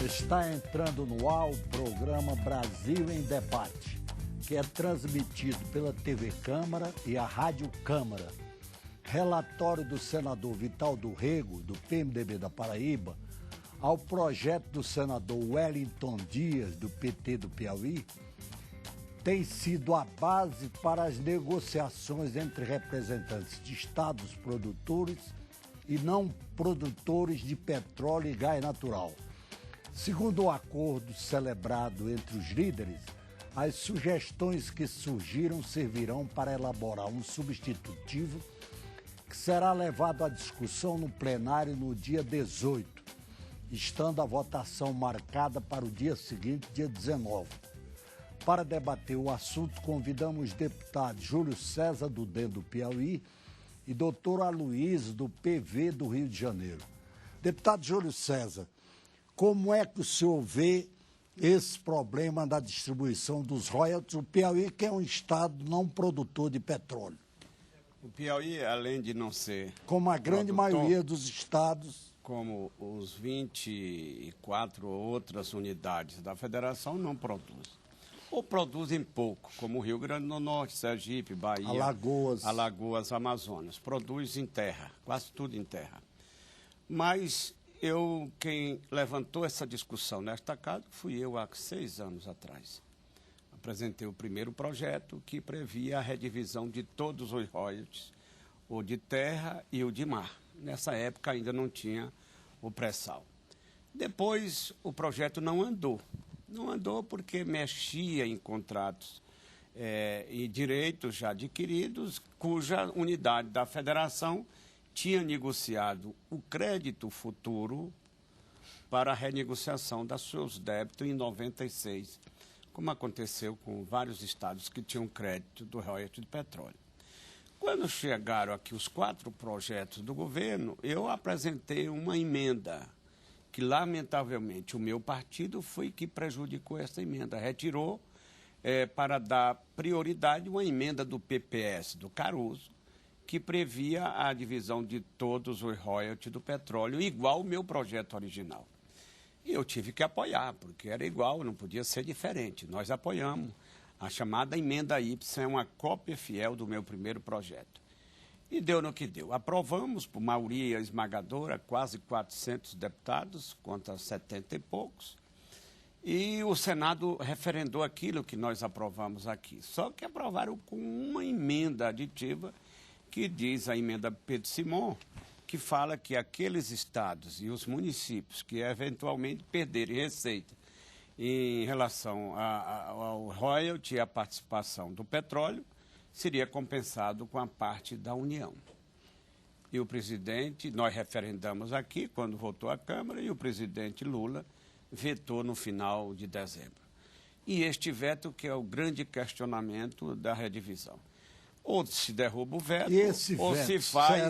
Está entrando no ar o programa Brasil em Debate, que é transmitido pela TV Câmara e a Rádio Câmara. Relatório do senador Vital do Rego, do PMDB da Paraíba, ao projeto do senador Wellington Dias, do PT do Piauí, tem sido a base para as negociações entre representantes de estados produtores e não produtores de petróleo e gás natural. Segundo o acordo celebrado entre os líderes, as sugestões que surgiram servirão para elaborar um substitutivo que será levado à discussão no plenário no dia 18, estando a votação marcada para o dia seguinte, dia 19. Para debater o assunto, convidamos os deputados Júlio César, do DEM do Piauí, e doutor Aloysio, do PV do Rio de Janeiro. Deputado Júlio César, como é que o senhor vê esse problema da distribuição dos royalties? O Piauí, que é um estado não produtor de petróleo. O Piauí, além de não ser... Como a grande maioria dos estados... Como os 24 outras unidades da federação não produzem. Ou produzem pouco, como o Rio Grande do Norte, Sergipe, Bahia... Alagoas, Amazonas. Produz em terra, quase tudo em terra. Mas... quem levantou essa discussão nesta casa fui eu há 6 anos atrás. Apresentei o primeiro projeto que previa a redivisão de todos os royalties, o de terra e o de mar. Nessa época ainda não tinha o pré-sal. Depois o projeto não andou. Não andou porque mexia em contratos e direitos já adquiridos, cuja unidade da federação tinha negociado o crédito futuro para a renegociação dos seus débitos em 96, como aconteceu com vários estados que tinham crédito do royalties de petróleo. Quando chegaram aqui os 4 projetos do governo, eu apresentei uma emenda que, lamentavelmente, o meu partido foi que prejudicou essa emenda, retirou para dar prioridade uma emenda do PPS, do Caruso, que previa a divisão de todos os royalties do petróleo, igual o meu projeto original. E eu tive que apoiar, porque era igual, não podia ser diferente. Nós apoiamos. A chamada emenda Y é uma cópia fiel do meu primeiro projeto. E deu no que deu. Aprovamos, por maioria esmagadora, quase 400 deputados, contra 70 e poucos. E o Senado referendou aquilo que nós aprovamos aqui. Só que aprovaram com uma emenda aditiva, que diz a emenda Pedro Simon, que fala que aqueles estados e os municípios que eventualmente perderem receita em relação ao royalty e à participação do petróleo, seria compensado com a parte da União. E o presidente, nós referendamos aqui, quando votou a Câmara, e o presidente Lula vetou no final de dezembro. E este veto que é o grande questionamento da redivisão. Ou se derruba o veto, ou veto se faz...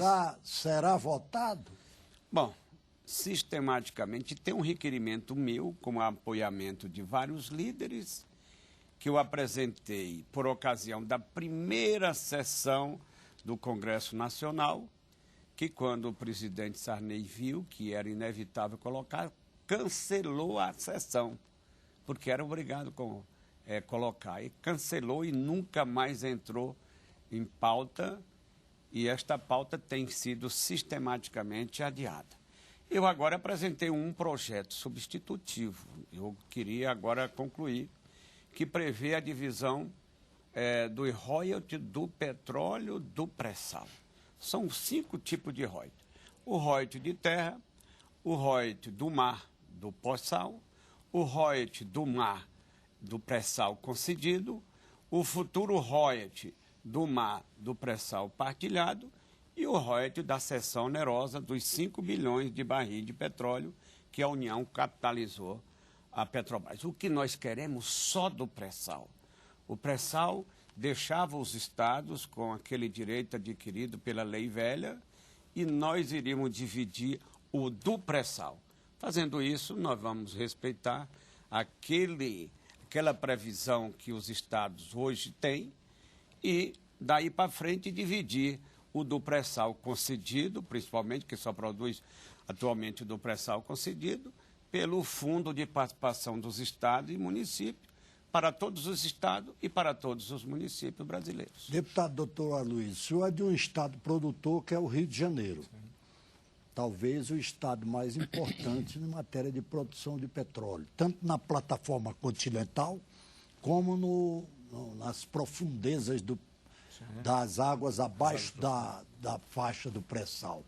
Será votado? Bom, sistematicamente tem um requerimento meu, com apoiamento de vários líderes, que eu apresentei por ocasião da primeira sessão do Congresso Nacional, que quando o presidente Sarney viu que era inevitável colocar, cancelou a sessão, porque era obrigado a colocar. E cancelou e nunca mais entrou em pauta, e esta pauta tem sido sistematicamente adiada. Eu agora apresentei um projeto substitutivo, eu queria agora concluir, que prevê a divisão do royalty do petróleo do pré-sal. São 5 tipos de royalty. O royalty de terra, o royalty do mar do pós-sal, o royalty do mar do pré-sal concedido, o futuro royalty do mar do pré-sal partilhado e o royalty da cessão onerosa dos 5 bilhões de barris de petróleo que a União capitalizou a Petrobras. O que nós queremos só do pré-sal? O pré-sal deixava os estados com aquele direito adquirido pela lei velha e nós iríamos dividir o do pré-sal. Fazendo isso, nós vamos respeitar aquela previsão que os estados hoje têm e, daí para frente, dividir o do pré-sal concedido, principalmente, que só produz atualmente o do pré-sal concedido, pelo Fundo de Participação dos Estados e Municípios, para todos os estados e para todos os municípios brasileiros. Deputado doutor Aloysio, o senhor é de um estado produtor que é o Rio de Janeiro. Sim. Talvez o estado mais importante em matéria de produção de petróleo, tanto na plataforma continental como nas profundezas das águas abaixo da faixa do pré-sal.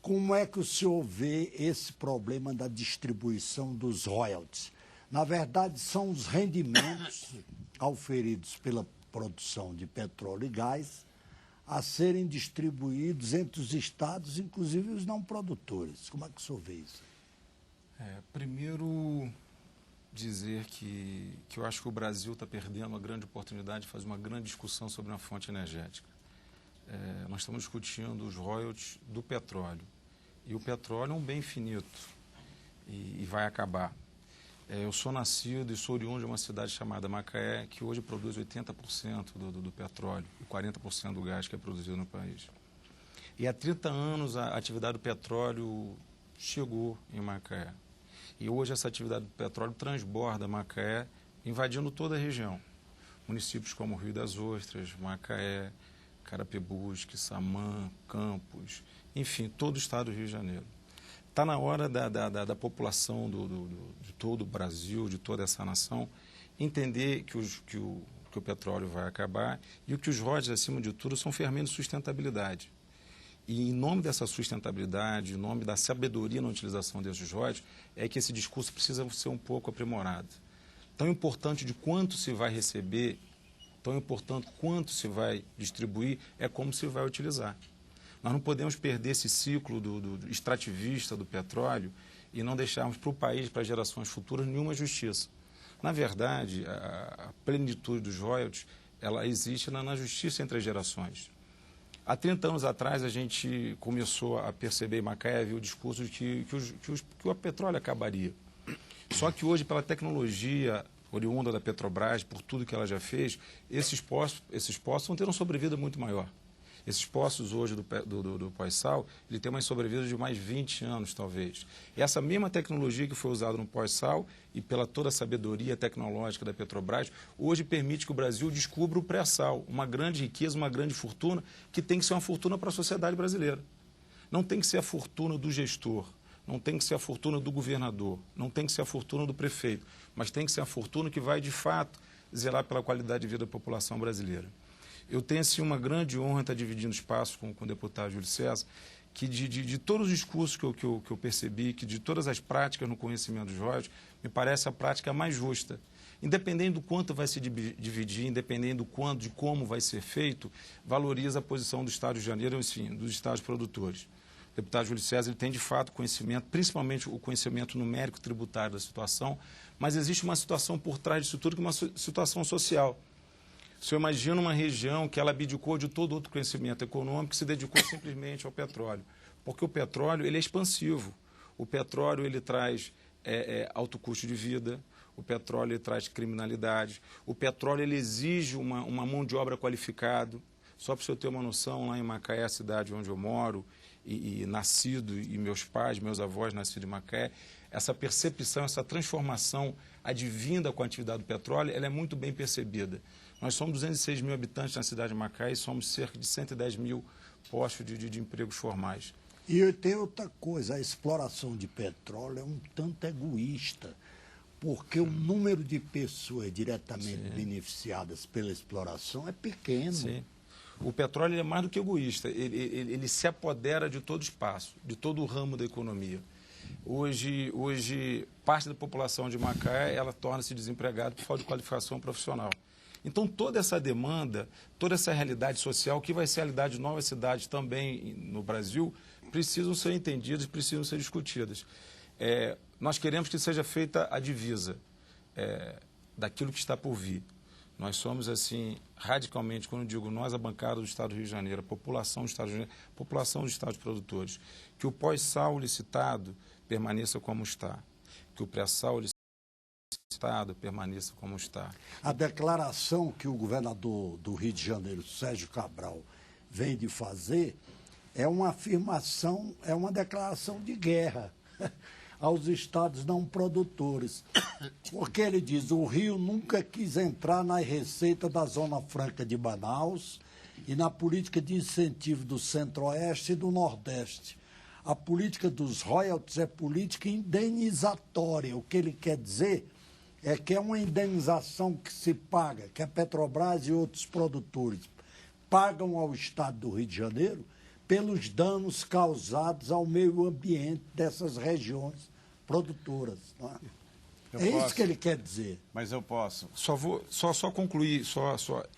Como é que o senhor vê esse problema da distribuição dos royalties? Na verdade, são os rendimentos auferidos pela produção de petróleo e gás a serem distribuídos entre os estados, inclusive os não produtores. Como é que o senhor vê isso? Primeiro, dizer que eu acho que o Brasil está perdendo uma grande oportunidade de fazer uma grande discussão sobre uma fonte energética. Nós estamos discutindo os royalties do petróleo. E o petróleo é um bem finito e vai acabar. Eu sou nascido e sou oriundo de uma cidade chamada Macaé, que hoje produz 80% do petróleo e 40% do gás que é produzido no país. E há 30 anos a atividade do petróleo chegou em Macaé. E hoje essa atividade do petróleo transborda Macaé, invadindo toda a região. Municípios como Rio das Ostras, Macaé, Carapebus, Quissamã, Campos, enfim, todo o estado do Rio de Janeiro. Está na hora da população de todo o Brasil, de toda essa nação, entender que o petróleo vai acabar e que os royalties, acima de tudo, são ferramentas de sustentabilidade. E em nome dessa sustentabilidade, em nome da sabedoria na utilização desses royalties, é que esse discurso precisa ser um pouco aprimorado. Tão importante de quanto se vai receber, tão importante quanto se vai distribuir, é como se vai utilizar. Nós não podemos perder esse ciclo do extrativista do petróleo e não deixarmos para o país, para gerações futuras, nenhuma justiça. Na verdade, a plenitude dos royalties, ela existe na justiça entre as gerações. Há 30 anos atrás, a gente começou a perceber em Macaé, viu o discurso de que o petróleo acabaria. Só que hoje, pela tecnologia oriunda da Petrobras, por tudo que ela já fez, esses poços vão ter uma sobrevida muito maior. Esses poços hoje do pós-sal, ele tem uma sobrevida de mais 20 anos, talvez. E essa mesma tecnologia que foi usada no pós-sal e pela toda a sabedoria tecnológica da Petrobras, hoje permite que o Brasil descubra o pré-sal, uma grande riqueza, uma grande fortuna, que tem que ser uma fortuna para a sociedade brasileira. Não tem que ser a fortuna do gestor, não tem que ser a fortuna do governador, não tem que ser a fortuna do prefeito, mas tem que ser a fortuna que vai, de fato, zelar pela qualidade de vida da população brasileira. Eu tenho, assim, uma grande honra estar dividindo espaço com o deputado Júlio César, que de todos os discursos que eu percebi, que de todas as práticas no conhecimento dos royalties, me parece a prática mais justa. Independente do quanto vai se dividir, independente do quanto, de como vai ser feito, valoriza a posição do Estado de Janeiro, enfim, dos estados produtores. O deputado Júlio César ele tem, de fato, conhecimento, principalmente o conhecimento numérico tributário da situação, mas existe uma situação por trás disso tudo, que é uma situação social. O senhor imagina uma região que ela abdicou de todo outro conhecimento econômico e se dedicou simplesmente ao petróleo. Porque o petróleo ele é expansivo. O petróleo ele traz alto custo de vida, o petróleo ele traz criminalidade, o petróleo ele exige uma mão de obra qualificada. Só para o senhor ter uma noção, lá em Macaé, a cidade onde eu moro, e nascido, e meus pais, meus avós nascidos em Macaé, essa percepção, essa transformação advinda com a atividade do petróleo, ela é muito bem percebida. Nós somos 206 mil habitantes na cidade de Macaé e somos cerca de 110 mil postos de empregos formais. E tem outra coisa, a exploração de petróleo é um tanto egoísta, porque o número de pessoas diretamente beneficiadas pela exploração é pequeno. Sim. O petróleo é mais do que egoísta, ele se apodera de todo o espaço, de todo o ramo da economia. Hoje parte da população de Macaé ela torna-se desempregada por falta de qualificação profissional. Então, toda essa demanda, toda essa realidade social, que vai ser a realidade de novas cidades também no Brasil, precisam ser entendidas, precisam ser discutidas. Nós queremos que seja feita a divisa daquilo que está por vir. Nós somos, assim, radicalmente, quando eu digo nós, a bancada do Estado do Rio de Janeiro, a população do Estado do Rio de Janeiro, a população dos estados produtores, que o pós-sal licitado permaneça como está, que o pré-sal licitado permaneça como está. A declaração que o governador do Rio de Janeiro, Sérgio Cabral, vem de fazer é uma afirmação, é uma declaração de guerra. aos estados não produtores. Porque ele diz, o Rio nunca quis entrar na receita da Zona Franca de Manaus e na política de incentivo do Centro-Oeste e do Nordeste. A política dos royalties é política indenizatória. O que ele quer dizer é que é uma indenização que se paga, que a Petrobras e outros produtores pagam ao Estado do Rio de Janeiro pelos danos causados ao meio ambiente dessas regiões produtoras. Não é? Isso que ele quer dizer. Mas eu posso. Só concluir.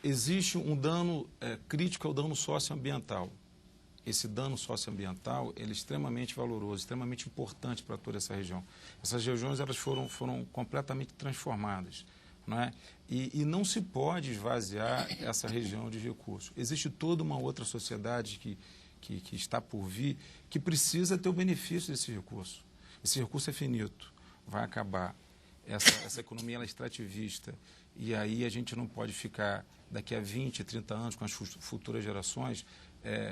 Existe um dano crítico, é o dano socioambiental. Esse dano socioambiental ele é extremamente valoroso, extremamente importante para toda essa região. Essas regiões elas foram completamente transformadas. Não é? E não se pode esvaziar essa região de recursos. Existe toda uma outra sociedade que está por vir, que precisa ter o benefício desse recurso. Esse recurso é finito, vai acabar. Essa economia ela é extrativista. E aí a gente não pode ficar daqui a 20, 30 anos com as futuras gerações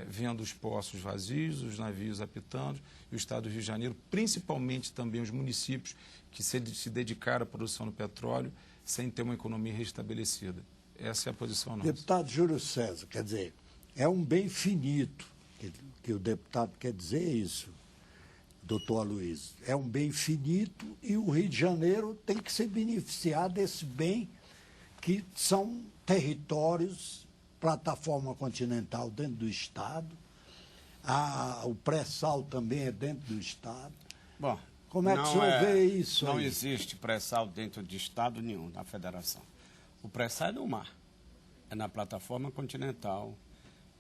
vendo os poços vazios, os navios apitando, e o Estado do Rio de Janeiro, principalmente também os municípios que se dedicaram à produção do petróleo, sem ter uma economia restabelecida. Essa é a posição nossa. Deputado Júlio César, quer dizer, é um bem finito, que o deputado quer dizer isso, doutor Aloysio. É um bem finito e o Rio de Janeiro tem que se beneficiar desse bem, que são territórios, plataforma continental dentro do Estado, o pré-sal também é dentro do Estado. Bom, como é que o senhor vê isso? Não existe pré-sal dentro de Estado nenhum, da Federação. O pré-sal é no mar, é na plataforma continental,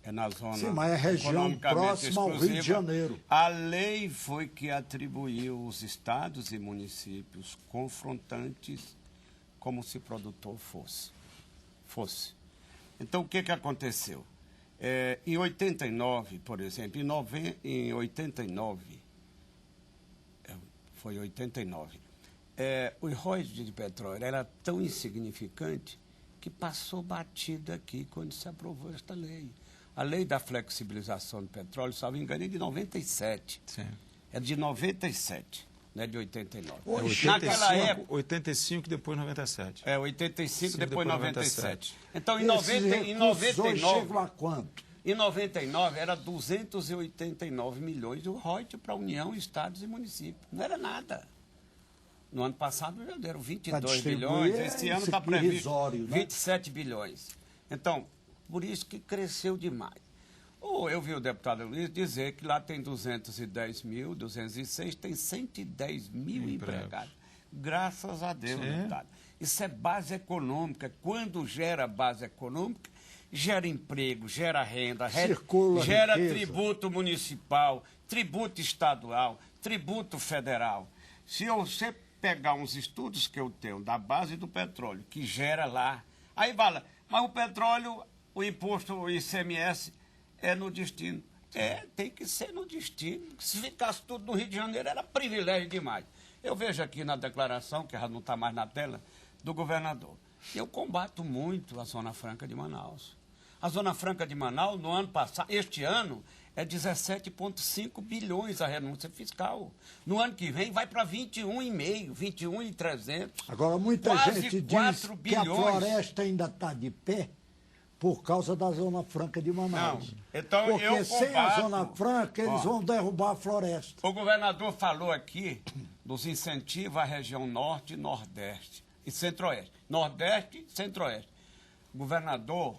é na zona. Sim, mas é região próxima ao Rio de Janeiro. A lei foi que atribuiu os estados e municípios confrontantes como se produtor fosse. Então, o que aconteceu? Em 89, por exemplo, em 89, foi 89, o royalties de petróleo era tão insignificante que passou batida aqui quando se aprovou esta lei. A lei da flexibilização do petróleo, salvo engano, é de 97. Sim. É de 97, não é de 89. Naquela época... 85, depois 97. 85, Sim, depois 97. Então, em 99... chegam a quanto? Em 99, era 289 milhões de royalties para a União, estados e municípios. Não era nada. No ano passado, já deram 22 bilhões. Esse ano está previsto 27 bilhões. Então, por isso que cresceu demais. Eu vi o deputado Luiz dizer que lá tem 206, tem 110 mil empregados. Graças a Deus, deputado. Isso é base econômica. Quando gera base econômica, gera emprego, gera renda, gera tributo municipal, tributo estadual, tributo federal. Se você pegar uns estudos que eu tenho da base do petróleo, que gera lá, aí fala, mas o petróleo, o imposto, o ICMS, é no destino. Tem que ser no destino. Se ficasse tudo no Rio de Janeiro, era privilégio demais. Eu vejo aqui na declaração, que já não está mais na tela, do governador. Eu combato muito a Zona Franca de Manaus. A Zona Franca de Manaus, no ano passado, este ano, é 17,5 bilhões a renúncia fiscal. No ano que vem, vai para 21,5, 21,300. Agora, muita gente diz que a floresta ainda está de pé por causa da Zona Franca de Manaus. Não, então porque sem a Zona Franca, eles vão derrubar a floresta. O governador falou aqui dos incentivos à região norte, nordeste e centro-oeste. Nordeste e centro-oeste. Governador,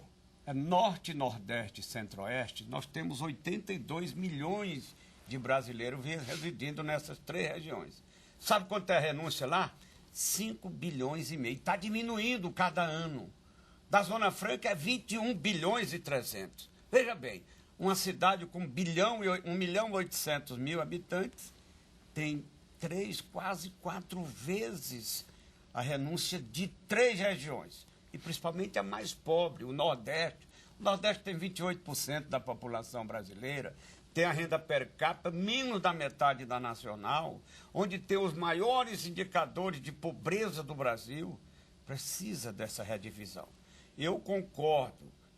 norte, nordeste e centro-oeste, nós temos 82 milhões de brasileiros residindo nessas três regiões. Sabe quanto é a renúncia lá? 5 bilhões e meio. Está diminuindo cada ano. Da Zona Franca é 21 bilhões e 300. Veja bem, uma cidade com 1 milhão e 800 mil habitantes tem quase 4 vezes a renúncia de 3 regiões. E principalmente a mais pobre, o Nordeste. O Nordeste tem 28% da população brasileira, tem a renda per capita menos da metade da nacional, onde tem os maiores indicadores de pobreza do Brasil. Precisa dessa redivisão. Eu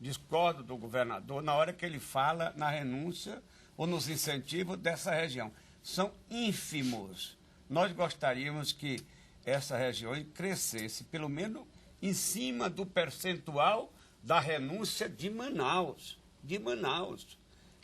discordo do governador na hora que ele fala na renúncia ou nos incentivos dessa região. São ínfimos nós gostaríamos que essa região crescesse, pelo menos em cima do percentual da renúncia de Manaus,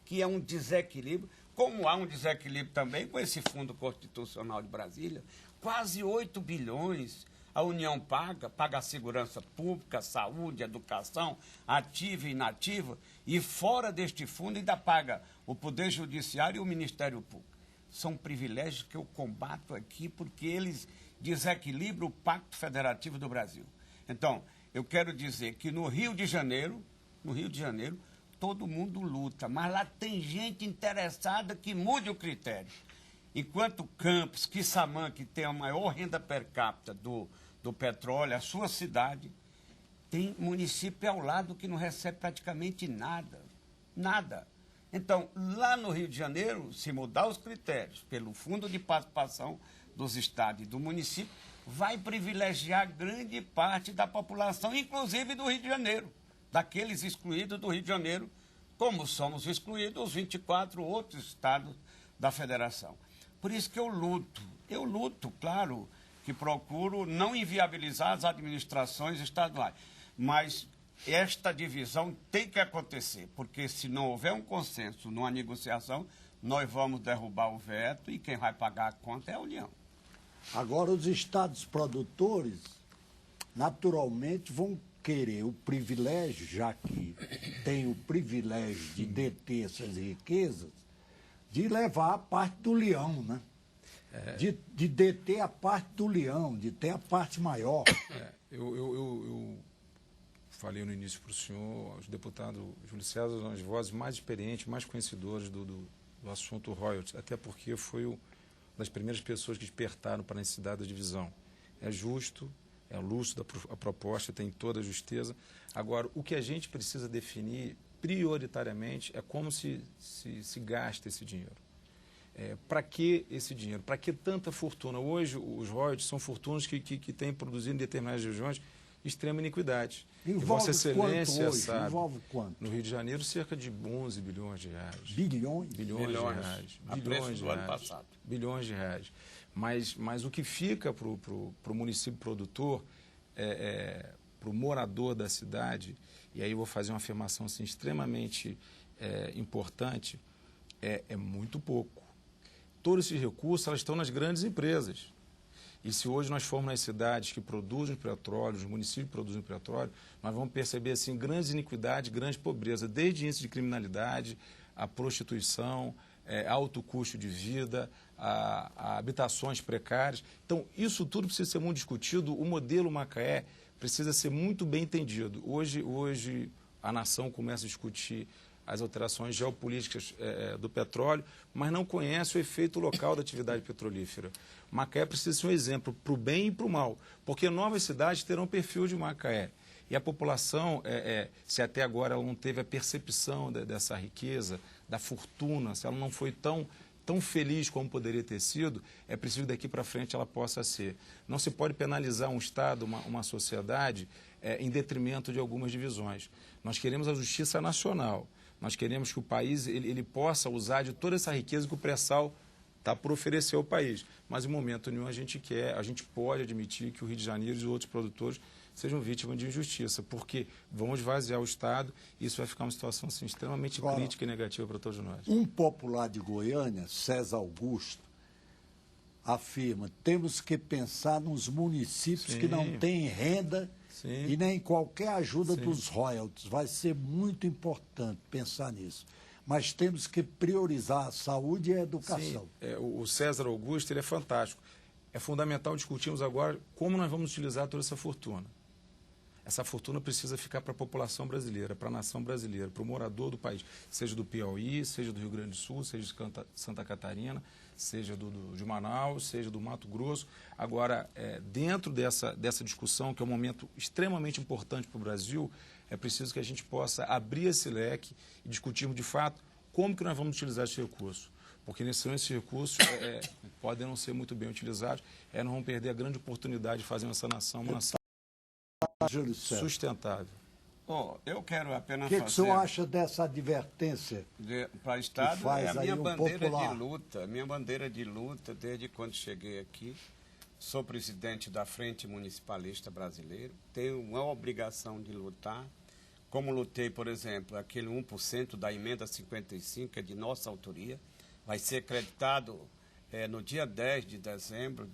que é um desequilíbrio, como há um desequilíbrio também com esse Fundo Constitucional de Brasília, quase 8 bilhões a União paga a segurança pública, saúde, educação, ativa e inativa, e fora deste fundo ainda paga o Poder Judiciário e o Ministério Público. São privilégios que eu combato aqui porque eles desequilibram o Pacto Federativo do Brasil. Então, eu quero dizer que no Rio de Janeiro, todo mundo luta, mas lá tem gente interessada que mude o critério. Enquanto Campos, Quissamã, que tem a maior renda per capita do petróleo, a sua cidade, tem município ao lado que não recebe praticamente nada. Então, lá no Rio de Janeiro, se mudar os critérios pelo Fundo de Participação dos Estados e do município, vai privilegiar grande parte da população, inclusive do Rio de Janeiro, daqueles excluídos do Rio de Janeiro, como somos excluídos os 24 outros estados da federação. Por isso que eu luto, claro, que procuro não inviabilizar as administrações estaduais, mas esta divisão tem que acontecer, porque se não houver um consenso numa negociação, nós vamos derrubar o veto e quem vai pagar a conta é a União. Agora, os estados produtores, naturalmente, vão querer o privilégio, já que tem o privilégio de deter essas riquezas, de levar a parte do leão, né? De deter a parte do leão, de ter a parte maior. Eu falei no início para o senhor, os deputados Júlio César, são as vozes mais experientes, mais conhecedoras do assunto royalties, até porque foi uma das primeiras pessoas que despertaram para a necessidade da divisão. É justo, é lúcido a proposta, tem toda a justeza. Agora, o que a gente precisa definir prioritariamente é como se gasta esse dinheiro. Para que esse dinheiro? Para que tanta fortuna? Hoje, os royalties são fortunas que têm produzido em determinadas regiões extrema iniquidade. Envolve Vossa Excelência quanto hoje? sabe. Envolve quanto? No Rio de Janeiro, cerca de 11 bilhões de reais. Bilhões? Bilhões de reais. A preço do ano passado. Bilhões de reais. Mas o que fica para o município produtor, para o morador da cidade, e aí eu vou fazer uma afirmação assim, extremamente importante, é muito pouco. Todos esses recursos elas estão nas grandes empresas. E se hoje nós formos nas cidades que produzem petróleo, os municípios que produzem petróleo, nós vamos perceber assim, grandes iniquidades, grande pobreza, desde índice de criminalidade, a prostituição, alto custo de vida, a habitações precárias. Então, isso tudo precisa ser muito discutido. O modelo Macaé precisa ser muito bem entendido. Hoje a nação começa a discutir as alterações geopolíticas do petróleo, mas não conhece o efeito local da atividade petrolífera. Macaé precisa ser um exemplo para o bem e para o mal, porque novas cidades terão perfil de Macaé. E a população, se até agora ela não teve a percepção dessa riqueza, da fortuna, se ela não foi tão feliz como poderia ter sido, é preciso que daqui para frente ela possa ser. Não se pode penalizar um Estado, uma sociedade, em detrimento de algumas divisões. Nós queremos a justiça nacional. Nós queremos que o país ele possa usar de toda essa riqueza que o pré-sal está por oferecer ao país. Mas, em momento nenhum, a gente pode admitir que o Rio de Janeiro e outros produtores sejam vítimas de injustiça, porque vão esvaziar o Estado e isso vai ficar uma situação assim, extremamente crítica e negativa para todos nós. Um popular de Goiânia, César Augusto, afirma: temos que pensar nos municípios que não têm renda e nem qualquer ajuda dos royalties. Vai ser muito importante pensar nisso. Mas temos que priorizar a saúde e a educação. O César Augusto ele é fantástico. É fundamental discutirmos agora como nós vamos utilizar toda essa fortuna. Essa fortuna precisa ficar para a população brasileira, para a nação brasileira, para o morador do país, seja do Piauí, seja do Rio Grande do Sul, seja de Santa Catarina, seja de Manaus, seja do Mato Grosso. Agora, dentro dessa discussão, que é um momento extremamente importante para o Brasil, é preciso que a gente possa abrir esse leque e discutirmos de fato como que nós vamos utilizar esse recurso. Porque esses recursos podem não ser muito bem utilizados, nós vamos perder a grande oportunidade de fazer essa nação uma nação sustentável. Eu quero apenas fazer... O que o senhor acha dessa advertência? Para o Estado, é a minha bandeira de luta. Minha bandeira de luta, desde quando cheguei aqui. Sou presidente da Frente Municipalista Brasileira. Tenho uma obrigação de lutar. Como lutei, por exemplo, aquele 1% da emenda 55, que é de nossa autoria. Vai ser acreditado no dia 10 de dezembro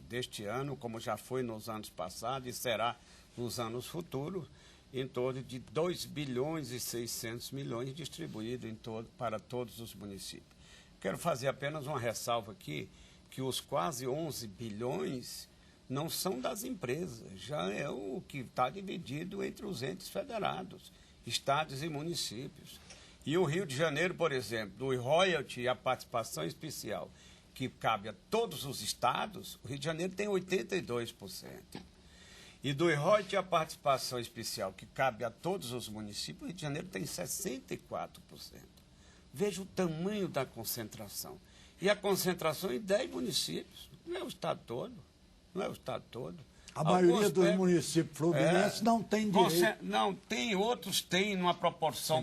deste ano, como já foi nos anos passados e será nos anos futuros, em torno de 2 bilhões e 600 milhões distribuídos para todos os municípios. Quero fazer apenas uma ressalva aqui, que os quase 11 bilhões não são das empresas, já é o que está dividido entre os entes federados, estados e municípios. E o Rio de Janeiro, por exemplo, do royalty e a participação especial, que cabe a todos os estados, o Rio de Janeiro tem 82%. E do royalty e a participação especial, que cabe a todos os municípios, o Rio de Janeiro tem 64%. Veja o tamanho da concentração. E a concentração em 10 municípios, não é o estado todo, não é o estado todo. A maioria dos municípios fluminenses não tem direito. Não, tem, outros têm numa proporção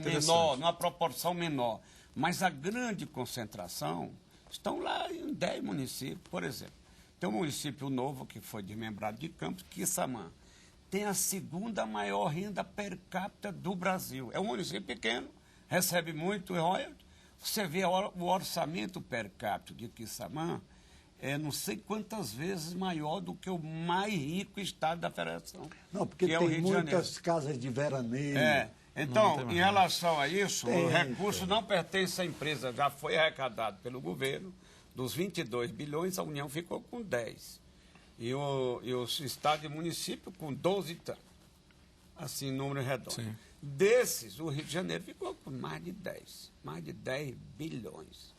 menor, mas a grande concentração estão lá em 10 municípios, por exemplo. Tem um município novo que foi desmembrado de Campos, Quissamã. Tem a segunda maior renda per capita do Brasil. É um município pequeno, recebe muito royalties. Você vê o orçamento per capita de Quissamã, não sei quantas vezes maior do que o mais rico estado da federação. Não, porque tem muitas casas de veraneio. Então, em relação a isso, o recurso não pertence à empresa, já foi arrecadado pelo governo. Dos 22 bilhões, a União ficou com 10. E o estado e município com 12 tantos. Assim, número redondo. Sim. Desses, o Rio de Janeiro ficou com mais de 10 bilhões.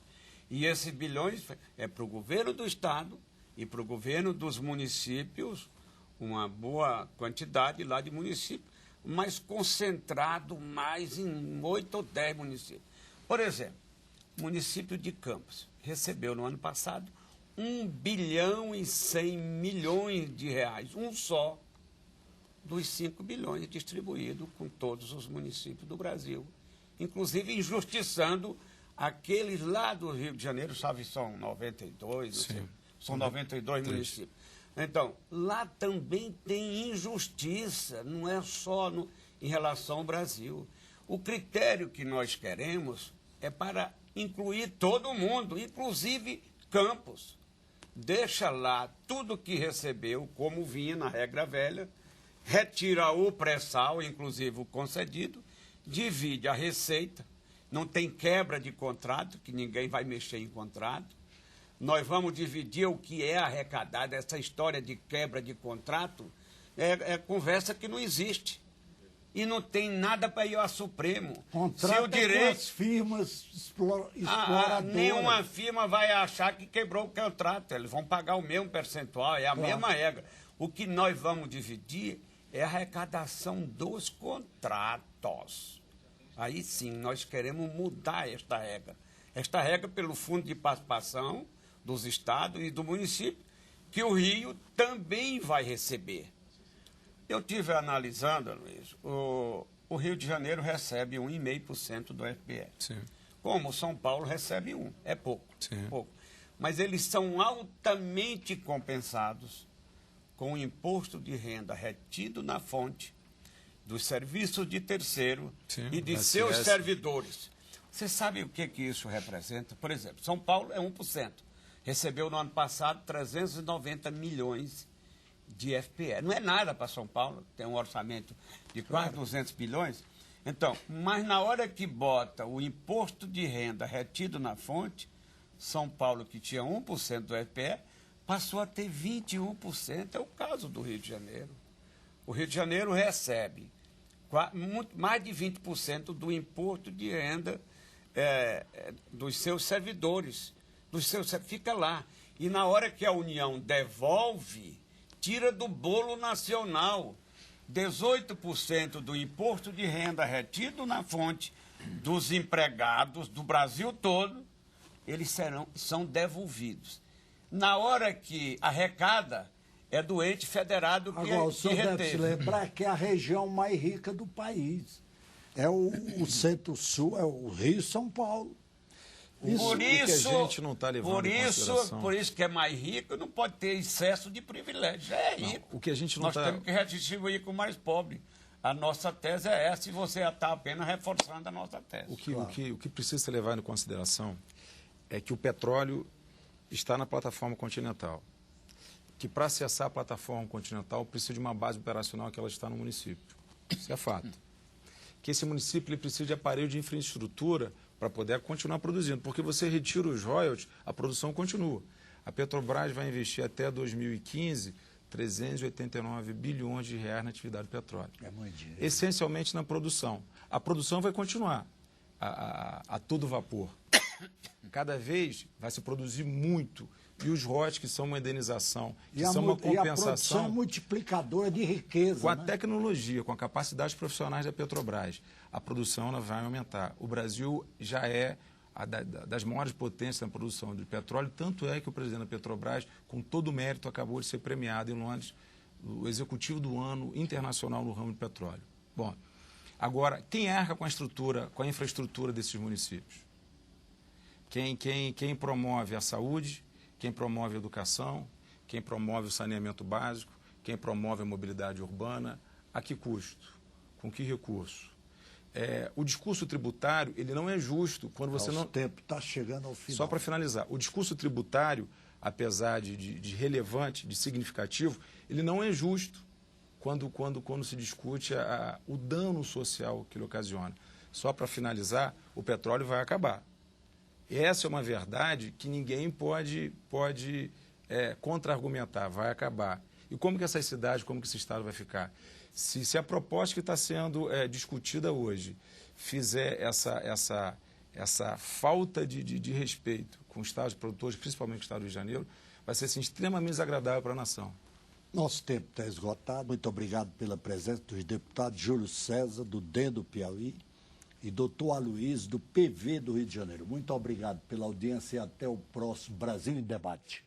E esses bilhões é para o governo do estado e para o governo dos municípios, uma boa quantidade lá de municípios, mas concentrado mais em 8 ou 10 municípios. Por exemplo, o município de Campos recebeu no ano passado 1 bilhão e 100 milhões de reais, um só, dos 5 bilhões distribuídos com todos os municípios do Brasil, inclusive injustiçando aqueles lá do Rio de Janeiro, sabe, são 92, são 92 municípios. Então, lá também tem injustiça, não é só em relação ao Brasil. O critério que nós queremos é para incluir todo mundo, inclusive Campos. Deixa lá tudo que recebeu, como vinha na regra velha, retira o pré-sal, inclusive o concedido, divide a receita, não tem quebra de contrato, que ninguém vai mexer em contrato. Nós vamos dividir o que é arrecadado. Essa história de quebra de contrato é conversa que não existe. E não tem nada para ir ao Supremo. Contrato o direito... com as firmas exploradoras. Nenhuma firma vai achar que quebrou o contrato. Eles vão pagar o mesmo percentual, é a mesma regra. O que nós vamos dividir é a arrecadação dos contratos. Aí sim, nós queremos mudar esta regra. Esta regra pelo Fundo de Participação dos estados e do município, que o Rio também vai receber. Eu estive analisando, Luiz, o Rio de Janeiro recebe 1,5% do FPE. Sim. Como São Paulo recebe 1%. É pouco, Sim. pouco. Mas eles são altamente compensados com o imposto de renda retido na fonte dos serviços de terceiro e de seus servidores. Você sabe o que isso representa? Por exemplo, São Paulo é 1%. Recebeu no ano passado 390 milhões de FPE. Não é nada para São Paulo, tem um orçamento de quase 200 bilhões. Então, mas na hora que bota o imposto de renda retido na fonte, São Paulo, que tinha 1% do FPE, passou a ter 21%. É o caso do Rio de Janeiro. O Rio de Janeiro recebe mais de 20% do imposto de renda dos seus servidores. Fica lá. E na hora que a União devolve, tira do bolo nacional 18% do imposto de renda retido na fonte dos empregados do Brasil todo, eles são devolvidos. Na hora que arrecada, é do ente federado que, agora, o senhor reteve. deve se lembrar que é a região mais rica do país. É o Centro-Sul, é o Rio e São Paulo. Por isso, que a gente não está levando em consideração. Por isso que é mais rico, não pode ter excesso de privilégio. É rico. Não, o que a gente não Nós temos que redistribuir com o mais pobre. A nossa tese é essa e você está apenas reforçando a nossa tese. O que precisa ser levado em consideração é que o petróleo está na plataforma continental. Que para acessar a plataforma continental precisa de uma base operacional que ela está no município. Isso é fato. Que esse município ele precisa de aparelho de infraestrutura para poder continuar produzindo, porque você retira os royalties, a produção continua. A Petrobras vai investir até 2015 389 bilhões de reais na atividade do petróleo. É muito dinheiro. Essencialmente na produção. A produção vai continuar a todo vapor. Cada vez vai se produzir muito. E os royalties, que são uma indenização, que são uma compensação... E a produção é multiplicadora de riqueza. Com a tecnologia, com a capacidade profissionais da Petrobras, a produção ela vai aumentar. O Brasil já é das maiores potências na produção de petróleo, tanto é que o presidente da Petrobras, com todo o mérito, acabou de ser premiado em Londres, o executivo do ano internacional no ramo de petróleo. Bom, agora, quem arca com a infraestrutura desses municípios? Quem promove a saúde, quem promove a educação, quem promove o saneamento básico, quem promove a mobilidade urbana, a que custo? Com que recurso? O discurso tributário, ele não é justo quando você não... O tempo está chegando ao final. Só para finalizar, o discurso tributário, apesar de relevante, de significativo, ele não é justo quando se discute o dano social que ele ocasiona. Só para finalizar, o petróleo vai acabar. Essa é uma verdade que ninguém pode contra-argumentar, vai acabar. E como que essa cidade, como que esse estado vai ficar? Se a proposta que está sendo discutida hoje fizer essa falta de respeito com os estados produtores, principalmente o estado do Rio de Janeiro, vai ser assim, extremamente desagradável para a nação. Nosso tempo está esgotado. Muito obrigado pela presença dos deputados Júlio César, do DEM do Piauí, e doutor Aloysio, do PV do Rio de Janeiro. Muito obrigado pela audiência e até o próximo Brasil em Debate.